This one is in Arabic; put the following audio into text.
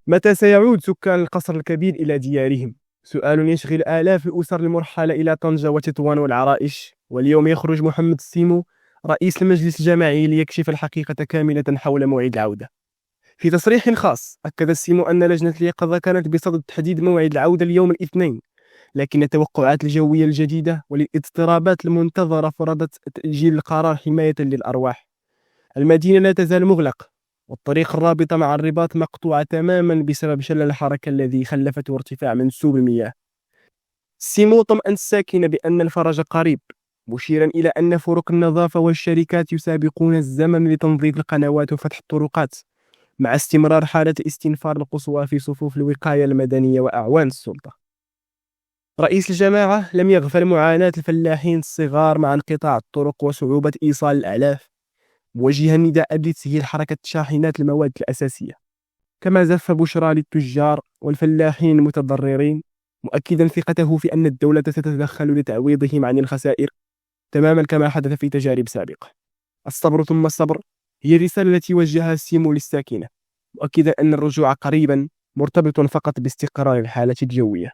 متى سيعود سكان القصر الكبير إلى ديارهم؟ سؤال يشغل آلاف الأسر المرحلة إلى طنجة وتطوان والعرائش. واليوم يخرج محمد السيمو رئيس المجلس الجماعي ليكشف الحقيقة كاملة حول موعد العودة. في تصريح خاص أكد السيمو أن لجنة اليقظة كانت بصدد تحديد موعد العودة اليوم الاثنين، لكن التوقعات الجوية الجديدة والاضطرابات المنتظرة فرضت تأجيل القرار حماية للأرواح. المدينة لا تزال مغلقة، والطريق الرابطة مع الرباط مقطوعة تماما بسبب شلل الحركة الذي خلفته ارتفاع منسوب المياه. سيمو طمأن الساكنة بأن الفرج قريب، مشيرا إلى أن فرق النظافة والشركات يسابقون الزمن لتنظيف القنوات وفتح الطرقات، مع استمرار حالة استنفار القصوى في صفوف الوقاية المدنية وأعوان السلطة. رئيس الجماعة لم يغفل معاناة الفلاحين الصغار مع انقطاع الطرق وصعوبة إيصال الأعلاف، موجها نداء بتسهيل حركة شاحنات المواد الأساسية، كما زف بشرى للتجار والفلاحين المتضررين، مؤكدا ثقته في أن الدولة ستتدخل لتعويضهم عن الخسائر تماما كما حدث في تجارب سابقة. الصبر ثم الصبر هي الرسالة التي وجهها السيمو للساكنة، مؤكدا أن الرجوع قريبا مرتبط فقط باستقرار الحالة الجوية.